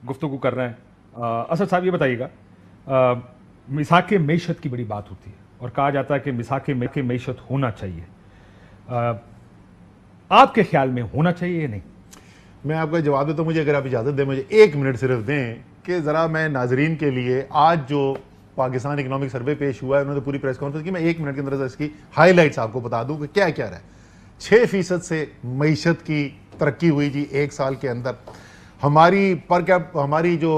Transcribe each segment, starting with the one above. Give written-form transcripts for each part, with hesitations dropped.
गुफ्तगू कर रहे हैं। असद साहब ये बताइएगा, मिसाक मईशत की बड़ी बात होती है और कहा जाता है कि मिसाक मईशत होना चाहिए, आपके ख्याल में होना चाहिए या नहीं? मैं आपका जवाब देता हूँ, मुझे अगर आप इजाज़त दें, मुझे 1 मिनट सिर्फ दें कि ज़रा मैं नाजरीन के लिए आज जो पाकिस्तान इकनॉमिक सर्वे पेश हुआ है, उन्होंने पूरी प्रेस कॉन्फ्रेंस की, मैं 1 मिनट के अंदर इसकी हाईलाइट्स आपको बता दूं कि क्या क्या रहा है। 6% से मईशत की तरक्की हुई जी 1 साल के अंदर। हमारी जो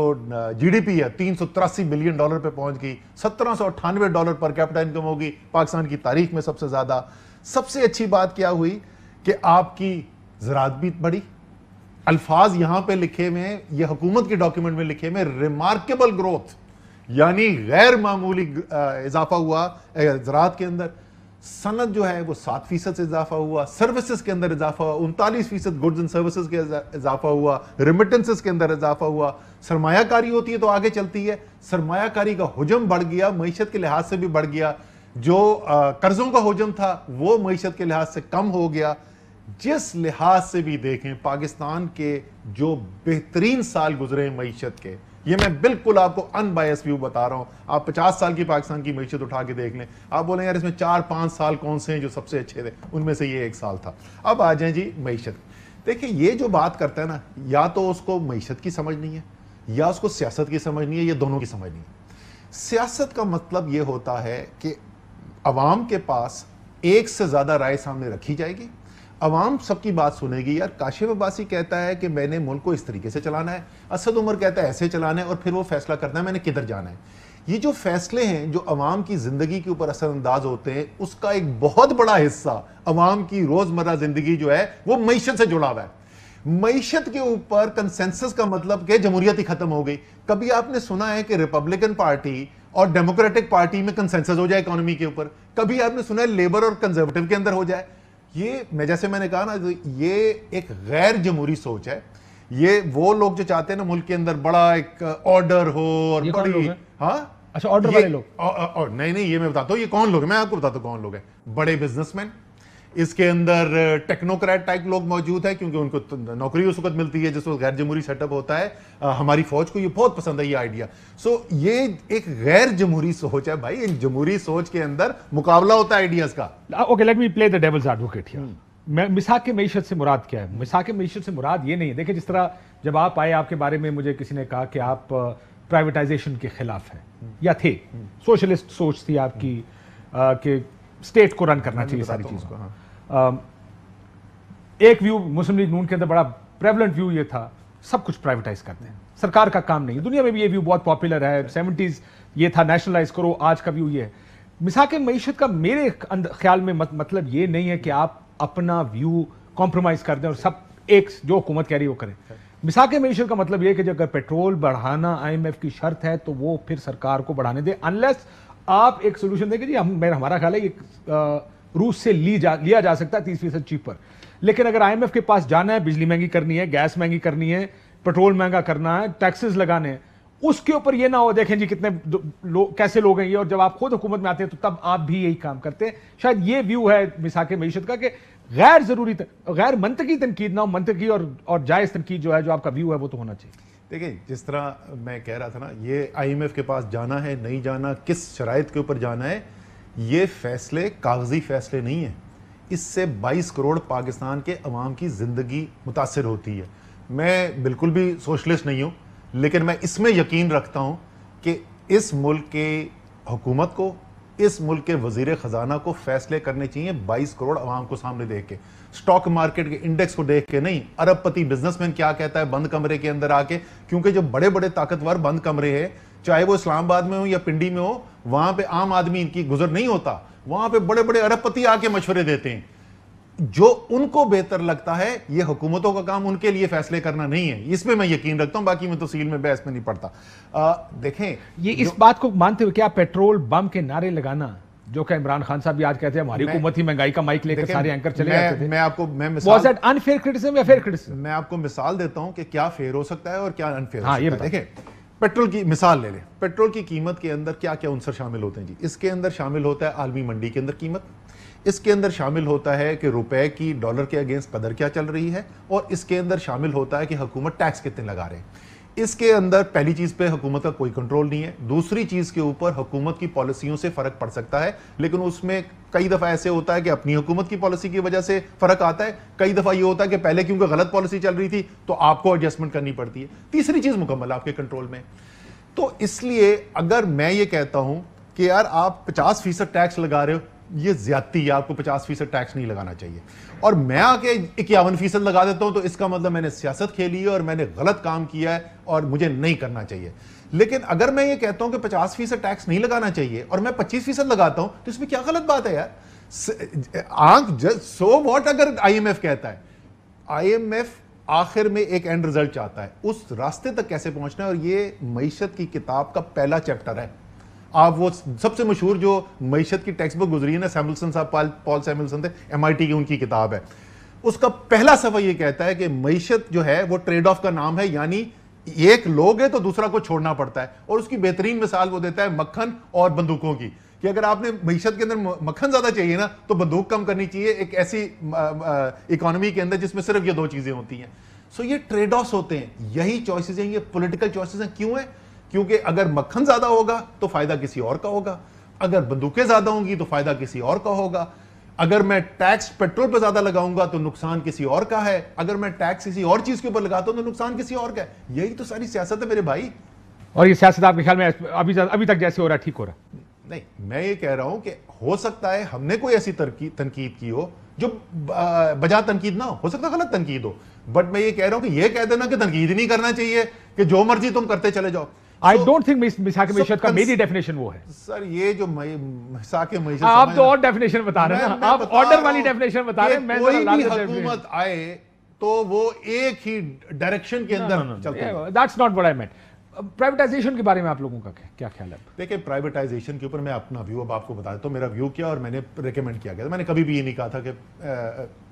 जीडीपी है $383 बिलियन पे पहुंच गई। $1798 पर कैपिटा इनकम होगी पाकिस्तान की तारीख में सबसे ज्यादा। सबसे अच्छी बात क्या हुई कि आपकी ज़राअत भी बढ़ी। अल्फाज यहां पे लिखे हुए, ये हुकूमत के डॉक्यूमेंट में लिखे हुए, रिमार्केबल ग्रोथ, यानी गैर मामूली इजाफा हुआ ज़राअत के अंदर। सनत जो है वो 7% से इजाफा हुआ, सर्विसेज के अंदर इजाफा हुआ, 39% गुड्स एंड सर्विसेज के इजाफा हुआ, रिमिटेंसेस के अंदर इजाफा हुआ। सरमायाकारी होती है तो आगे चलती है, सरमायाकारी का हुजम बढ़ गया, मईशत के लिहाज से भी बढ़ गया। जो कर्जों का हुजम था वो मईशत के लिहाज से कम हो गया। जिस लिहाज से भी देखें, पाकिस्तान के जो बेहतरीन साल गुजरे मईशत के, ये मैं बिल्कुल आपको अनबायस व्यू बता रहा हूं। आप 50 साल की पाकिस्तान की मईशत उठा के देख लें, आप बोलें यार इसमें 4-5 साल कौन से हैं जो सबसे अच्छे थे, उनमें से ये 1 साल था। अब आ जाए जी मईशत। देखिए, ये जो बात करता है ना, या तो उसको मईशत की समझ नहीं है या उसको सियासत की समझ नहीं है, या दोनों की समझ नहीं है। सियासत का मतलब ये होता है कि अवाम के पास एक से ज्यादा राय सामने रखी जाएगी, अवाम सबकी बात सुनेगी। यार काशिफ अब्बासी कहता है कि मैंने मुल्क को इस तरीके से चलाना है, असद उमर कहता है ऐसे चलाना है, और फिर वो फैसला करता है मैंने किधर जाना है। ये जो फैसले हैं जो अवाम की जिंदगी के ऊपर असरअंदाज होते हैं, उसका एक बहुत बड़ा हिस्सा अवाम की रोजमर्रा जिंदगी जो है वो मईशत से जुड़ा हुआ है। मईशत के ऊपर कंसेंसस का मतलब कि जमहूरियत ही खत्म हो गई। कभी आपने सुना है कि रिपब्लिकन पार्टी और डेमोक्रेटिक पार्टी में कंसेंसस हो जाए इकोनॉमी के ऊपर? कभी आपने सुना है लेबर और कंजर्वेटिव के अंदर हो जाए? ये जैसे मैंने कहा ना, ये एक गैर जमहूरी सोच है। ये वो लोग जो चाहते हैं ना मुल्क के अंदर बड़ा एक ऑर्डर हो और बड़ी, हाँ अच्छा, ऑर्डर वाले लोग। नहीं, ये मैं बताता हूँ ये कौन लोग हैं, मैं आपको बताता हूँ कौन लोग हैं। बड़े बिजनेसमैन, इसके अंदर टेक्नोक्रेट टाइप लोग मौजूद है, क्योंकि उनको तो नौकरी उस वक्त मिलती है जिस वक्त गैर जमहूरी सेटअप होता है। हमारी फौज को ये बहुत पसंद है ये आइडिया। सो ये एक गैर जमहूरी सोच है भाई। इन जमहूरी सोच के अंदर मुकाबला होता है आइडियाज का। Okay, let me play the devil's advocate here. मिसाक मईशत से मुराद क्या है? मिसाक मईशत से मुराद ये नहीं है। देखिए, जिस तरह जब आप आए, आपके बारे में मुझे किसी ने कहा कि आप प्राइवेटाइजेशन के खिलाफ हैं या थे, सोशलिस्ट सोच थी आपकी कि स्टेट को रन करना चाहिए सारी चीज को। एक व्यू मुस्लिम लीग नून के अंदर बड़ा प्रेवलेंट व्यू ये था, सब कुछ प्राइवेटाइज करते हैं, सरकार का काम नहीं है। दुनिया में भी ये व्यू बहुत पॉपुलर है। 70s ये था, नेशनलाइज करो। आज का व्यू ये है। मिसाक मईशत का मेरे ख्याल में मतलब ये नहीं है कि आप अपना व्यू कॉम्प्रोमाइज कर दें और सब एक जो हुकूमत कह रही है वो करें। मिसाक मईशत का मतलब ये कि जब अगर पेट्रोल बढ़ाना IMF की शर्त है तो वो फिर सरकार को बढ़ाने दे, अनलेस आप एक सोल्यूशन देंगे जी। हमारा ख्याल है रूस से लिया जा सकता है 30% चीपर। लेकिन अगर IMF के पास जाना है, बिजली महंगी करनी है, गैस महंगी करनी है, पेट्रोल महंगा करना है, टैक्सेस लगाने हैं, उसके ऊपर ये ना हो देखें जी कितने कैसे लोग हैं ये, और जब आप खुद हुकूमत में आते हैं तो तब आप भी यही काम करते हैं। शायद ये व्यू है मिसाक मईशत का कि गैर जरूरी गैर मंतकी तनकीद ना हो, मंतकी और जायज तनकीद जो है, जो आपका व्यू है वो तो होना चाहिए। देखिए, जिस तरह मैं कह रहा था ना, ये IMF के पास जाना है नहीं जाना, किस शराइत के ऊपर जाना है, ये फैसले कागजी फैसले नहीं है। इससे 22 करोड़ पाकिस्तान के अवाम की जिंदगी मुतासिर होती है। मैं बिल्कुल भी सोशलिस्ट नहीं हूं, लेकिन मैं इसमें यकीन रखता हूं कि इस मुल्क के हुकूमत को, इस मुल्क के वजीर खजाना को फैसले करने चाहिए 22 करोड़ अवाम को सामने देख के, स्टॉक मार्केट के इंडेक्स को देख के नहीं। अरबपति बिजनेसमैन क्या कहता है बंद कमरे के अंदर आके, क्योंकि जो बड़े बड़े ताकतवर बंद कमरे हैं, चाहे वो इस्लामाबाद में हो या पिंडी में हो, वहां पे आम आदमी इनकी गुजर नहीं होता। वहां पे बड़े बड़े अरबपति आके मशवरे देते हैं। जो उनको बेहतर लगता है, ये हुकूमतों का काम उनके लिए फैसले करना नहीं है। इसमें मैं यकीन रखता हूं, बाकी मैं तफसील में बहस में नहीं पड़ता। देखें, ये इस बात को मानते हुए क्या पेट्रोल बम के नारे लगाना, जो कि इमरान खान साहब भी आज कहते हैं हमारी हुकूमत ही महंगाई का माइक लेकर सारे एंकर चले जाते थे। Was that unfair criticism या fair criticism? मैं आपको मिसाल देता हूं कि क्या फेयर हो सकता है और क्या अनफेयर हो सकता है। देखें, पेट्रोल की मिसाल ले लें। पेट्रोल की कीमत के अंदर क्या क्या उनसर शामिल होते हैं जी? इसके अंदर शामिल होता है आलमी मंडी के अंदर कीमत, इसके अंदर शामिल होता है कि रुपए की डॉलर के अगेंस्ट कदर क्या चल रही है, और इसके अंदर शामिल होता है कि हुकूमत टैक्स कितने लगा रहे हैं। इसके अंदर पहली चीज पे हुकूमत का कोई कंट्रोल नहीं है, दूसरी चीज के ऊपर हुकूमत की पॉलिसियों से फर्क पड़ सकता है, लेकिन उसमें कई दफा ऐसे होता है कि अपनी हुकूमत की पॉलिसी की वजह से फर्क आता है, कई दफा ये होता है कि पहले क्योंकि गलत पॉलिसी चल रही थी तो आपको एडजस्टमेंट करनी पड़ती है, तीसरी चीज मुकम्मल आपके कंट्रोल में। तो इसलिए अगर मैं ये कहता हूं कि यार आप 50% टैक्स लगा रहे हो, ये ज्यादती है, आपको 50% टैक्स नहीं लगाना चाहिए, और मैं आके 51% लगा देता हूं तो इसका मतलब मैंने सियासत खेली है और मैंने गलत काम किया है और मुझे नहीं करना चाहिए। लेकिन अगर मैं ये कहता हूं कि 50% टैक्स नहीं लगाना चाहिए और मैं 25% लगाता हूं तो इसमें क्या गलत बात है यार? सो व्हाट अगर आईएमएफ कहता है, आईएमएफ आखिर में एक एंड रिजल्ट चाहता है, उस रास्ते तक कैसे पहुंचना है, और ये मईशत की किताब का पहला चैप्टर है। आप वो सबसे मशहूर जो मईशत की टेक्स्ट बुक गुजरी है ना, सैमुअल्सन साहब, पॉल सैमुअल्सन थे, एमआईटी की उनकी किताब है, उसका पहला सफा ये कहता है कि मईशत जो है वो ट्रेड ऑफ का नाम है, यानी एक लोग है तो दूसरा को छोड़ना पड़ता है। और उसकी बेहतरीन मिसाल वो देता है मक्खन और बंदूकों की, कि अगर आपने मईशत के अंदर मक्खन ज्यादा चाहिए ना तो बंदूक कम करनी चाहिए, एक ऐसी इकोनॉमी के अंदर जिसमें सिर्फ ये दो चीजें होती हैं। सो ये ट्रेड ऑफ होते हैं, यही चॉइसेस हैं, ये पॉलिटिकल चॉइसेस हैं। क्यों है? क्योंकि अगर मक्खन ज्यादा होगा तो फायदा किसी और का होगा, अगर बंदूकें ज्यादा होंगी तो फायदा किसी और का होगा, अगर मैं टैक्स पेट्रोल पर ज्यादा लगाऊंगा तो नुकसान किसी और का है, अगर मैं टैक्स किसी और चीज के ऊपर लगाता हूं तो नुकसान किसी और का है। यही तो सारी सियासत है मेरे भाई। और ये सियासत आपके ख्याल में अभी तक जैसे हो रहा ठीक हो रहा? नहीं, मैं ये कह रहा हूं कि हो सकता है हमने कोई ऐसी तनकीद की हो जो बजा तनकीद ना हो सकता गलत तनकीद हो, बट मैं ये कह रहा हूं कि ये कह देना कि तनकीद ही नहीं करना चाहिए, कि जो मर्जी तुम करते चले जाओ। आई डोंट थिंक मिसाक मईशत का मेरी डेफिनेशन वो है सर। ये जो मिसाक मईशत, आप तो और डेफिनेशन बता रहे हैं ना, आप ऑर्डर वाली डेफिनेशन बता रहे हैं। मैं कोई भी हुकूमत आए तो वो एक ही डायरेक्शन के अंदर चलती है। That's not what I meant. Privatisation के बारे में आप लोगों का क्या ख्याल है? देखिए, प्राइवेटाइजेशन के ऊपर मैं अपना व्यू अब आपको बता देता हूं। मेरा व्यू क्या और मैंने रिकमेंड किया गया, मैंने कभी भी ये नहीं कहा था कि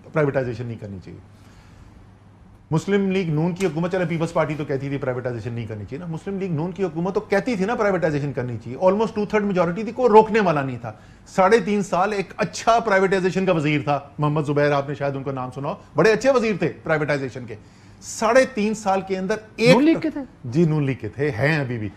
प्राइवेटाइजेशन नहीं करनी चाहिए। मुस्लिम लीग नून की हुकूमत, चले पीपल्स पार्टी तो कहती थी प्राइवेटाइजेशन नहीं करनी चाहिए ना, मुस्लिम लीग नून की हुकूमत तो कहती थी ना प्राइवेटाइजेशन करनी चाहिए, ऑलमोस्ट 2/3 मेजॉरिटी थी, कोई रोकने वाला नहीं था। 3.5 साल एक अच्छा प्राइवेटाइजेशन का वजीर था मोहम्मद जुबैर, आपने शायद उनका नाम सुना हो, बड़े अच्छे वजीर थे प्राइवेटाइजेशन के। 3.5 साल के अंदर एक नून लीग के थे? जी, नून लीग के थे, हैं अभी भी।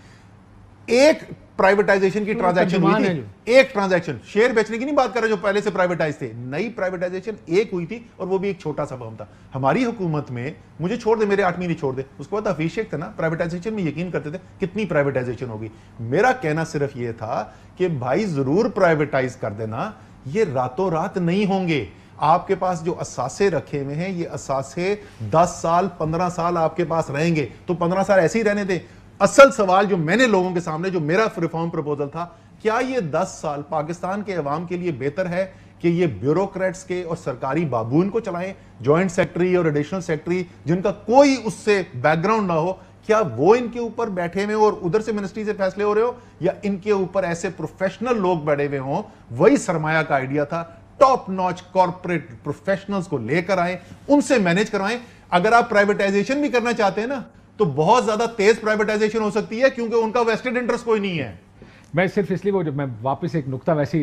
एक प्राइवेटाइजेशन की ट्रांजैक्शन हुई थी, एक ट्रांजैक्शन, शेयर बेचने की नहीं बात कर रहे जो पहले से प्राइवेटाइज थे, नई प्राइवेटाइजेशन एक हुई थी और वो भी एक छोटा सा फर्म था। हमारी हुकूमत में, मुझे छोड़ दे, मेरे 8 महीने छोड़ दे, उसके बाद हफीज शेख था ना, प्राइवेटाइजेशन में यकीन करते थे, कितनी प्राइवेटाइजेशन होगी। मेरा कहना सिर्फ ये था कि भाई जरूर प्राइवेटाइज कर देना, ये रातों रात नहीं होंगे। आपके पास जो असासे रखे हुए हैं, ये असासे 10 साल 15 साल आपके पास रहेंगे, तो 15 साल ऐसे ही रहने दें। असल सवाल जो मैंने लोगों के सामने, जो मेरा रिफॉर्म प्रपोजल था, क्या ये 10 साल पाकिस्तान के अवाम के लिए बेहतर है कि ये ब्यूरोक्रेट्स के और सरकारी बाबून को चलाएं, जॉइंट सेक्रेटरी और एडिशनल सेक्रेटरी जिनका कोई उससे बैकग्राउंड ना हो, क्या वो इनके ऊपर बैठे हुए और उधर से मिनिस्ट्री से फैसले हो रहे हो, या इनके ऊपर ऐसे प्रोफेशनल लोग बैठे हुए हों? वही सरमाया का आइडिया था, टॉप नॉच कॉर्पोरेट प्रोफेशनल्स को लेकर आए, उनसे मैनेज करवाएं। अगर आप प्राइवेटाइजेशन भी करना चाहते हैं ना, तो बहुत ज्यादा तेज प्राइवेटाइजेशन हो सकती है, क्योंकि उनका वेस्टेड इंटरेस्ट कोई नहीं है। मैं सिर्फ इसलिए वो, जब मैं वापस एक नुक्ता वैसी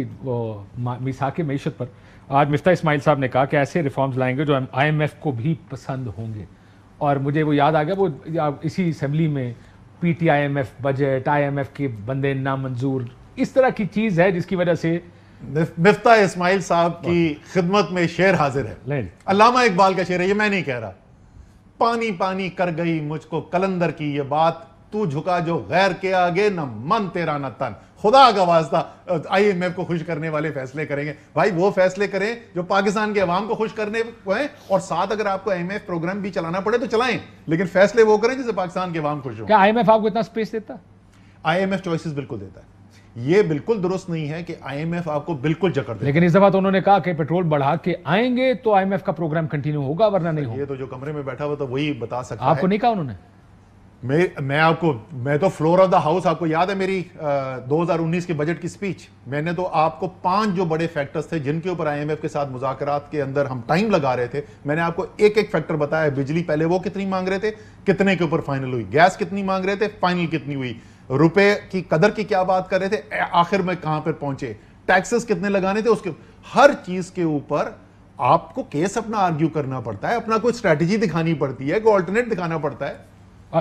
मिसाक मईशत पर, आज मिफ्ता इस्माइल साहब ने कहा कि ऐसे रिफॉर्म्स लाएंगे जो आईएमएफ को भी पसंद होंगे, और मुझे वो याद आ गया, वो इसी असेंबली में पीटीआईएमएफ बजट, आईएमएफ के बंदे नामंजूर, इस तरह की चीज है जिसकी वजह से मिफ्ता इस्माइल साहब की खिदमत में शेर हाजिर है। अल्लामा इकबाल का शेर है, ये मैं नहीं कह रहा। पानी पानी कर गई मुझको कलंदर की ये बात, तू झुका जो गैर के आगे, न मन तेरा न तन। खुदा का वास्ता, आईएमएफ को खुश करने वाले फैसले करेंगे भाई, वो फैसले करें जो पाकिस्तान के अवाम को खुश करने को हैं, और साथ अगर आपको आईएमएफ प्रोग्राम भी चलाना पड़े तो चलाएं, लेकिन फैसले वो करें जिससे पाकिस्तान के अवाम खुश हो। क्या आईएमएफ आपको इतना स्पेस देता? आईएमएफ चॉइसेस बिल्कुल देता है। ये बिल्कुल दुरुस्त नहीं है कि आईएमएफ आपको बिल्कुल जकड़ दे, लेकिन इस दफा तो उन्होंने कहा कि पेट्रोल बढ़ा के आएंगे तो आईएमएफ का प्रोग्राम कंटिन्यू होगा, वरना नहीं होगा। ये तो जो कमरे में बैठा हुआ तो वही बता सकता है। आपको नहीं कहा उन्होंने? मैं तो फ्लोर ऑफ द हाउस, आपको याद है मेरी 2019 के बजट की स्पीच, मैंने तो आपको 5 जो बड़े फैक्टर्स थे जिनके ऊपर आईएमएफ के साथ मुज़ाकरात के अंदर हम टाइम लगा रहे थे, मैंने आपको एक एक फैक्टर बताया। बिजली पहले वो कितनी मांग रहे थे, कितने के ऊपर फाइनल हुई, गैस कितनी मांग रहे थे, फाइनल कितनी हुई, रुपए की कदर की क्या बात कर रहे थे, आखिर में कहां पर पहुंचे, टैक्सेस कितने लगाने थे, उसके हर चीज के ऊपर आपको केस अपना आर्ग्यू करना पड़ता है, अपना कोई स्ट्रैटेजी दिखानी पड़ती है, कोई ऑल्टरनेट दिखाना पड़ता है।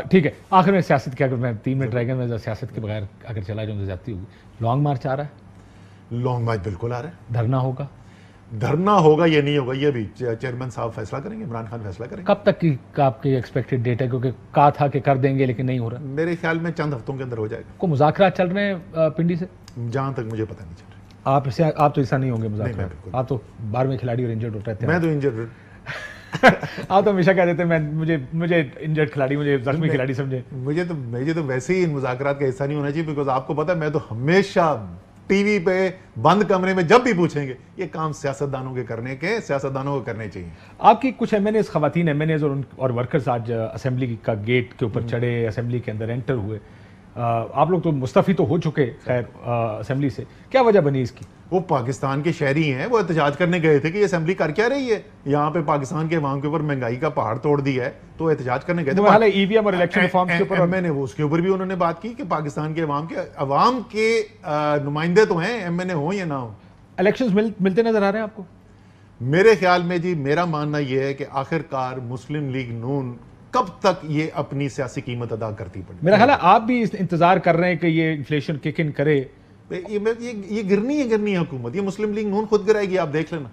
ठीक है, आखिर में सियासत की, अगर मैं 3 मिनट रह गए, मैं सियासत के बगैर अगर चला जाऊँ तो ज्यादती होगी। लॉन्ग मार्च आ रहा है, लॉन्ग मार्च बिल्कुल आ रहा है। धरना होगा, धरना होगा ये नहीं होगा, ये भी चेयरमैन साहब फैसला करेंगे, इमरान खान फैसला करेंगे। कब तक की का आपकी एक्सपेक्टेड डेट है? क्योंकि कहा था कि कर देंगे लेकिन नहीं हो रहा। मेरे ख्याल में चंद हफ्तों के अंदर हो जाएगा। को मुज़ाकरात चल रहे हैं पिंडी से? जहां तक मुझे पता नहीं चल रहा। आप तो ऐसा नहीं होंगे नहीं, मुज़ाकरात, बिल्कुल। आप तो 12वें खिलाड़ी और इंजर्ड होते रहते हैं। मैं तो इंजर्ड आप तो हमेशा कह देते हैं मुझे इंजर्ड खिलाड़ी, मुझे जख्मी खिलाड़ी समझे। मुझे तो वैसे ही इन मुज़ाकरात का हिस्सा नहीं होना चाहिए, बिकॉज आपको पता है मैं तो हमेशा टीवी पे बंद कमरे में जब भी पूछेंगे ये काम सियासतदानों के सियासतदानों को करने चाहिए। आपकी कुछ एमएनएस, खवातीन एमएनएस और वर्कर्स आज असेंबली का गेट के ऊपर चढ़े, असेंबली के अंदर एंटर हुए। आप लोग तो मुस्तफ़ी तो हो चुके खैर असेंबली से, क्या वजह बनी इसकी? वो पाकिस्तान के शहरी हैं, वो एहतजाज करने गए थे कि ये असेंबली कर क्या रही है, यहाँ पे पाकिस्तान के अवाम के ऊपर महंगाई का पहाड़ तोड़ दिया है, तो एहतजाज करने गए थे। ईवीएम और इलेक्शन रिफॉर्म्स के ऊपर मैंने वो उसके ऊपर भी उन्होंने बात की कि पाकिस्तान के अवाम के नुमाइंदे तो हैं, एमएनए हो या ना हो। इलेक्शंस मिलते नजर आ रहे हैं आपको? मेरे ख्याल में जी, मेरा मानना यह है कि आखिरकार मुस्लिम लीग नून कब तक ये अपनी सियासी कीमत अदा करती पड़ी। मेरा ख्याल है आप भी इंतजार कर रहे हैं कि ये इन्फ्लेशन किक इन करे। ये गिरनी है हुकूमत, ये मुस्लिम लीग नून खुद गिराएगी, आप देख लेना।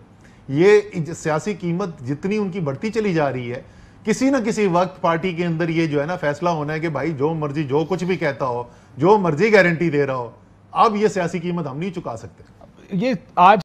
ये सियासी कीमत जितनी उनकी बढ़ती चली जा रही है, किसी ना किसी वक्त पार्टी के अंदर ये जो है ना फैसला होना है कि भाई जो मर्जी जो कुछ भी कहता हो, जो मर्जी गारंटी दे रहा हो, अब ये सियासी कीमत हम नहीं चुका सकते। ये आज